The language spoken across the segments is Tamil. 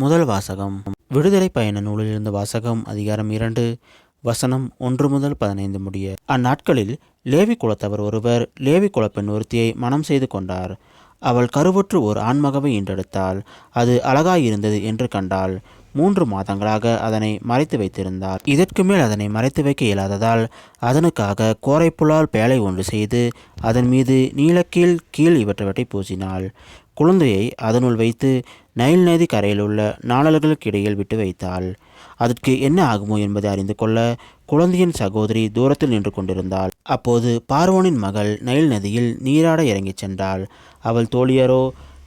முதல் வாசகம். விடுதலை பயண நூலிலிருந்து வாசகம். அதிகாரம் 2, வசனம் 1 முதல் 15 முடிய. அந்நாட்களில் லேவி குலத்தவர் ஒருவர் லேவி குலப்பெண் ஒருத்தியை மனம் செய்து கொண்டார். அவள் கருவுற்று ஓர் ஆண்மகவை ஈன்றெடுத்தாள். அது அழகாயிருந்தது என்று கண்டாள். 3 மாதங்களாக அதனை மறைத்து வைத்திருந்தாள். இதற்கு மேல் அதனை மறைத்து வைக்க இயலாததால் அதனுக்காக கோரைப்புலால் பேழை ஒன்று செய்து அதன் மீது நீலக்கீழ் கீழ் இவற்றவற்றை பூசினாள். குழந்தையை அதனுள் வைத்து நைல் நதி கரையிலுள்ள நாணல்களுக்கு இடையில் விட்டு வைத்தாள். அதற்கு என்ன ஆகுமோ என்பதை அறிந்து கொள்ள குழந்தையின் சகோதரி தூரத்தில் நின்று கொண்டிருந்தாள். அப்போது பார்வோனின் மகள் நைல் நதியில் நீராட இறங்கிச் சென்றாள். அவள் தோழியரோ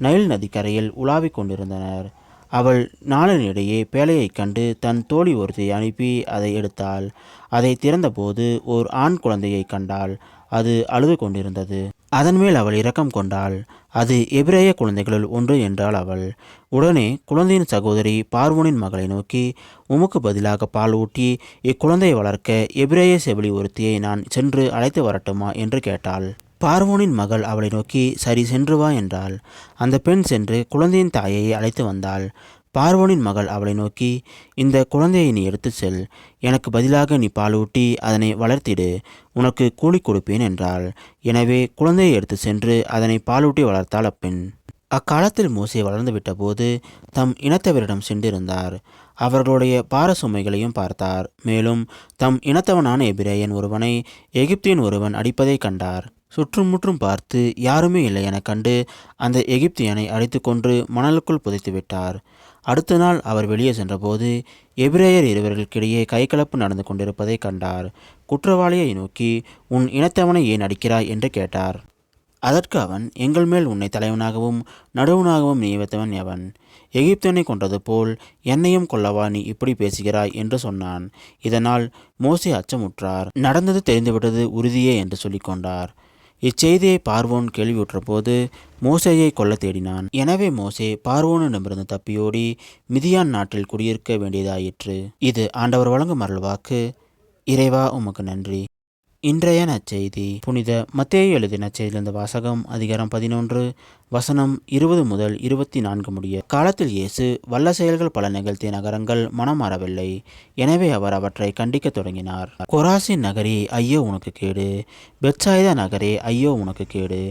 நைல் நதி கரையில் உலாவிக் கொண்டிருந்தனர். அவள் நாளனிடையே பேழையைக் கண்டு தன் தோழி ஒருத்தியை அனுப்பி அதை எடுத்தாள். அதை திறந்தபோது ஓர் ஆண் குழந்தையை கண்டாள். அது அழுது கொண்டிருந்தது. அதன் மேல் அவள் இரக்கம் கொண்டாள். அது எபிரேய குழந்தைகளுள் ஒன்று என்றாள் அவள். உடனே குழந்தையின் சகோதரி பார்வோனின் மகளை நோக்கி, உமக்கு பதிலாக பால் ஊட்டி இக்குழந்தையை வளர்க்க எபிரேய செவிலி ஒருத்தியை நான் சென்று அழைத்து வரட்டுமா என்று கேட்டாள். பார்வோனின் மகள் அவளை நோக்கி, சரி, சென்று வா என்றாள். அந்த பெண் சென்று குழந்தையின் தாயை அழைத்து வந்தாள். பார்வோனின் மகள் அவளை நோக்கி, இந்த குழந்தையை நீ எடுத்து செல், எனக்கு பதிலாக நீ பாலூட்டி அதனை வளர்த்திடு, உனக்கு கூலி கொடுப்பேன் என்றாள். எனவே குழந்தையை எடுத்து சென்று அதனை பாலூட்டி வளர்த்தாள் அப்பெண். அக்காலத்தில் மோசே வளர்ந்து விட்ட போது தம் இனத்தவரிடம் சென்றிருந்தார். அவர்களுடைய பார சுமைகளையும் பார்த்தார். மேலும் தம் இனத்தவனான எபிரேயன் ஒருவனை எகிப்தியன் ஒருவன் அடிப்பதை கண்டார். சுற்றுமுற்றும் பார்த்து யாருமே இல்லை எனக் கண்டு அந்த எகிப்தியனை அடித்து கொன்று மணலுக்குள் புதைத்து விட்டார். அடுத்த நாள் அவர் வெளியே சென்றபோது எபிரேயர் இருவர்களுக்கிடையே கைகலப்பு நடந்து கொண்டிருப்பதை கண்டார். குற்றவாளியை நோக்கி, உன் இனத்தவனை ஏன் அடிக்கிறாய் என்று கேட்டார். அதற்கு அவன், எங்கள் மேல் உன்னை தலைவனாகவும் நடுவனாகவும் நியமித்தவன் எவன்? எகிப்தியனை கொன்றது போல் என்னையும் கொல்லவா நீ இப்படி பேசுகிறாய் என்று சொன்னான். இதனால் மோசே அச்சமுற்றார். நடந்தது தெரிந்துவிட்டது உறுதியே என்று சொல்லிக்கொண்டார். இச்செய்தியை பார்வோன் கேள்வியுற்ற போது மோசேயை கொல்ல தேடினான். எனவே மோசே பார்வோனிடமிருந்து தப்பியோடி மிதியான் நாட்டில் குடியிருக்க வேண்டியதாயிற்று. இது ஆண்டவர் வழங்கும் அருள்வாக்கு. இறைவா உமக்கு நன்றி. இன்றைய நற்செய்தி. புனித மத்தேயு எழுதிய நற்செய்தியிலிருந்து வாசகம். அதிகாரம் 11, வசனம் 20 முதல் 24 முடிய. காலத்தில் இயேசு வல்ல செயல்கள் பல நிகழ்த்திய நகரங்கள் மனமாறவில்லை. எனவே அவர் அவற்றை கண்டிக்க தொடங்கினார். கொராசின் நகரே, ஐயோ உனக்கு கேடு! பெத்சாய்தா நகரே, ஐயோ உனக்கு கேடு!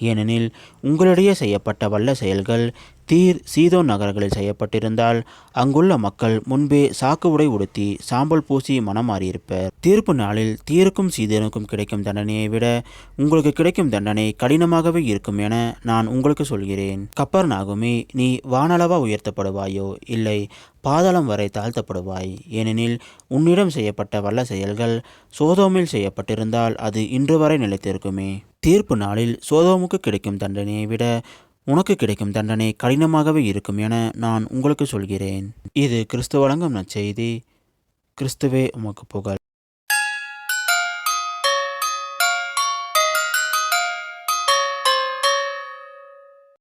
ஏனெனில் உங்களிடையே செய்யப்பட்ட வல்ல செயல்கள் தீர் சீதோன் நகரங்களில் செய்யப்பட்டிருந்தால் அங்குள்ள மக்கள் முன்பே சாக்கு உடை உடுத்தி சாம்பல் பூசி மனம் மாறியிருப்பர். தீர்ப்பு நாளில் தீருக்கும் சீதோனுக்கும் கிடைக்கும் தண்டனையை விட உங்களுக்கு கிடைக்கும் தண்டனை கடினமாகவே இருக்கும் என நான் உங்களுக்கு சொல்கிறேன். கப்பர்நாகுமே, நீ வானளவா உயர்த்தப்படுவாயோ? இல்லை, பாதாளம் வரை தாழ்த்தப்படுவாய். ஏனெனில் உன்னிடம் செய்யப்பட்ட வல்ல செயல்கள் சோதோமில் செய்யப்பட்டிருந்தால் அது இன்று வரை நிலைத்திருக்குமே. தீர்ப்பு நாளில் சோதோமுக்கு கிடைக்கும் தண்டனையை விட உனக்கு கிடைக்கும் தண்டனை கடினமாகவே இருக்கும் என நான் உங்களுக்கு சொல்கிறேன். இது கிறிஸ்து வழங்கும் நற்செய்தி. கிறிஸ்துவே உமக்கு புகழ்.